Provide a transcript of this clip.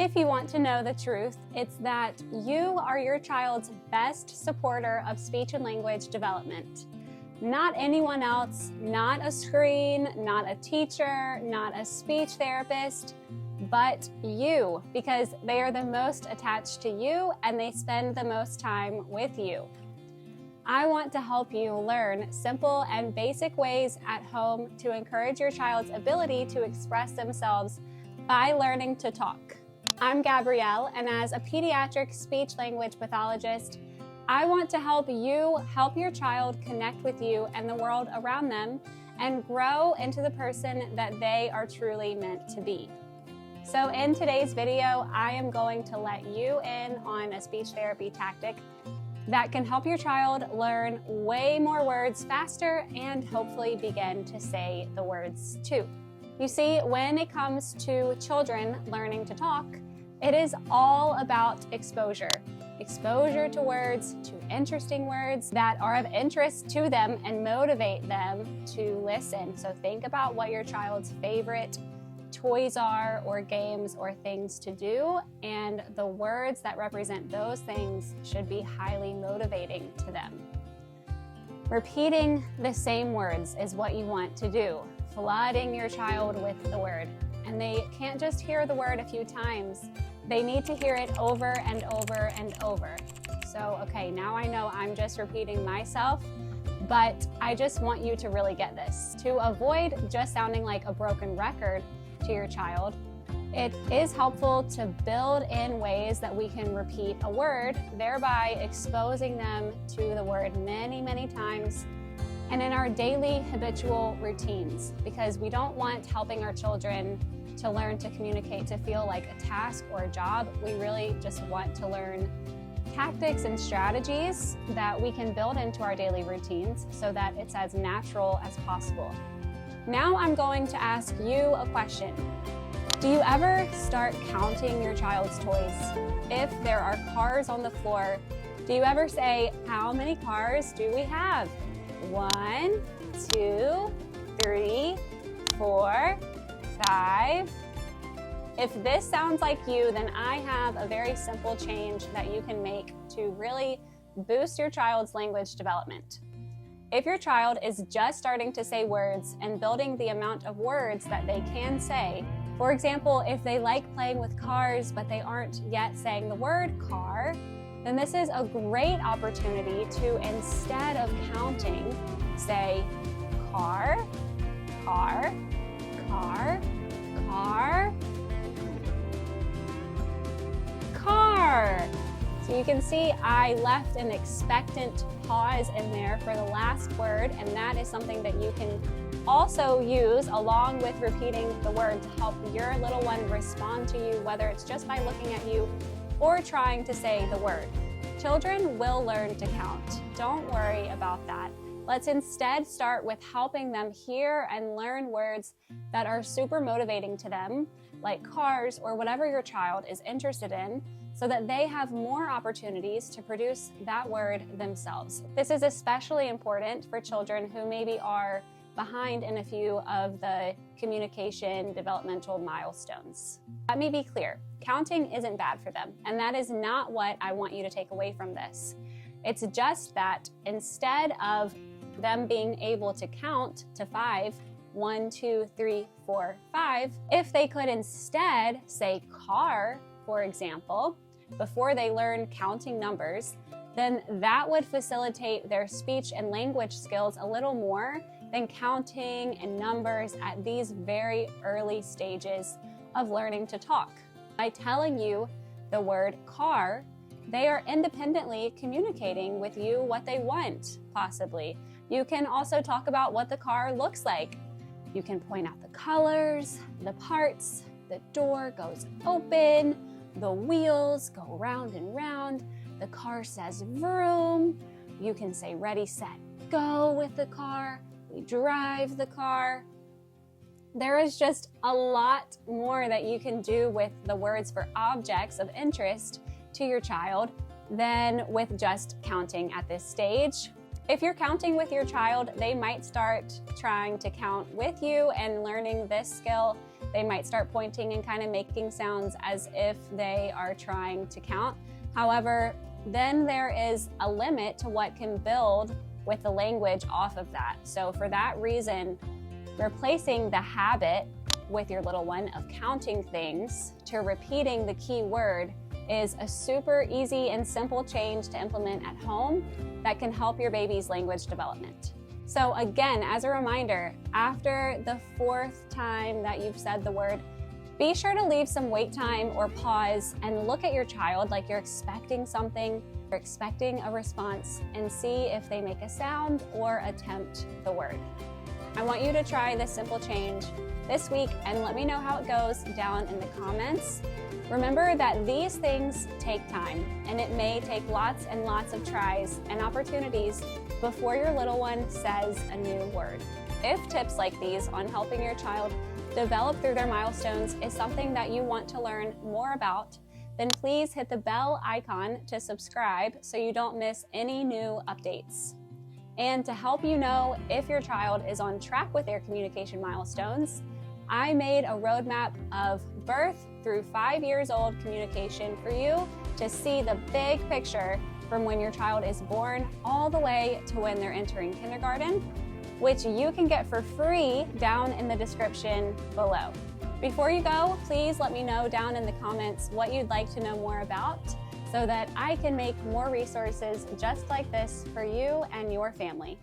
If you want to know the truth, it's that you are your child's best supporter of speech and language development. Not anyone else, not a screen, not a teacher, not a speech therapist, but you, because they are the most attached to you and they spend the most time with you. I want to help you learn simple and basic ways at home to encourage your child's ability to express themselves by learning to talk. I'm Gabrielle, and as a pediatric speech language pathologist, I want to help you help your child connect with you and the world around them and grow into the person that they are truly meant to be. So in today's video, I am going to let you in on a speech therapy tactic that can help your child learn way more words faster and hopefully begin to say the words too. You see, when it comes to children learning to talk, it is all about exposure. Exposure to words, to interesting words that are of interest to them and motivate them to listen. So think about what your child's favorite toys are, or games, or things to do, and the words that represent those things should be highly motivating to them. Repeating the same words is what you want to do, flooding your child with the word. And they can't just hear the word a few times, they need to hear it over and over and over. So, okay, now I know I'm just repeating myself, but I just want you to really get this. To avoid just sounding like a broken record to your child, it is helpful to build in ways that we can repeat a word, thereby exposing them to the word many, many times and in our daily habitual routines, because we don't want helping our children to learn to communicate to feel like a task or a job. We really just want to learn tactics and strategies that we can build into our daily routines so that it's as natural as possible. Now I'm going to ask you a question. Do you ever start counting your child's toys? If there are cars on the floor, do you ever say, how many cars do we have? 1, 2, 3, 4, 5. If this sounds like you, then I have a very simple change that you can make to really boost your child's language development. If your child is just starting to say words and building the amount of words that they can say, for example, if they like playing with cars but they aren't yet saying the word car, then this is a great opportunity to, instead of counting, say car, car, car, car, car. So you can see I left an expectant pause in there for the last word, and that is something that you can also use along with repeating the word to help your little one respond to you, whether it's just by looking at you or trying to say the word. Children will learn to count. Don't worry about that. Let's instead start with helping them hear and learn words that are super motivating to them, like cars or whatever your child is interested in, so that they have more opportunities to produce that word themselves. This is especially important for children who maybe are behind in a few of the communication developmental milestones. Let me be clear, counting isn't bad for them, and that is not what I want you to take away from this. It's just that instead of them being able to count to 5, 1, 2, 3, 4, 5, if they could instead say car, for example, before they learn counting numbers, then that would facilitate their speech and language skills a little more than counting and numbers at these very early stages of learning to talk. By telling you the word car, they are independently communicating with you what they want, possibly. You can also talk about what the car looks like. You can point out the colors, the parts, the door goes open, the wheels go round and round, the car says vroom. You can say ready, set, go with the car. We drive the car. There is just a lot more that you can do with the words for objects of interest to your child than with just counting at this stage. If you're counting with your child, they might start trying to count with you and learning this skill They might start pointing and kind of making sounds as if they are trying to count. However, then there is a limit to what can build with the language off of that. So for that reason, replacing the habit with your little one of counting things to repeating the key word is a super easy and simple change to implement at home that can help your baby's language development. So again, as a reminder, after the 4th time that you've said the word, be sure to leave some wait time or pause and look at your child like you're expecting something, you're expecting a response, and see if they make a sound or attempt the word. I want you to try this simple change this week and let me know how it goes down in the comments. Remember that these things take time, and it may take lots and lots of tries and opportunities before your little one says a new word. If tips like these on helping your child develop through their milestones is something that you want to learn more about, then please hit the bell icon to subscribe so you don't miss any new updates. And to help you know if your child is on track with their communication milestones, I made a roadmap of birth through 5 years old communication for you to see the big picture from when your child is born all the way to when they're entering kindergarten, which you can get for free down in the description below. Before you go, please let me know down in the comments what you'd like to know more about so that I can make more resources just like this for you and your family.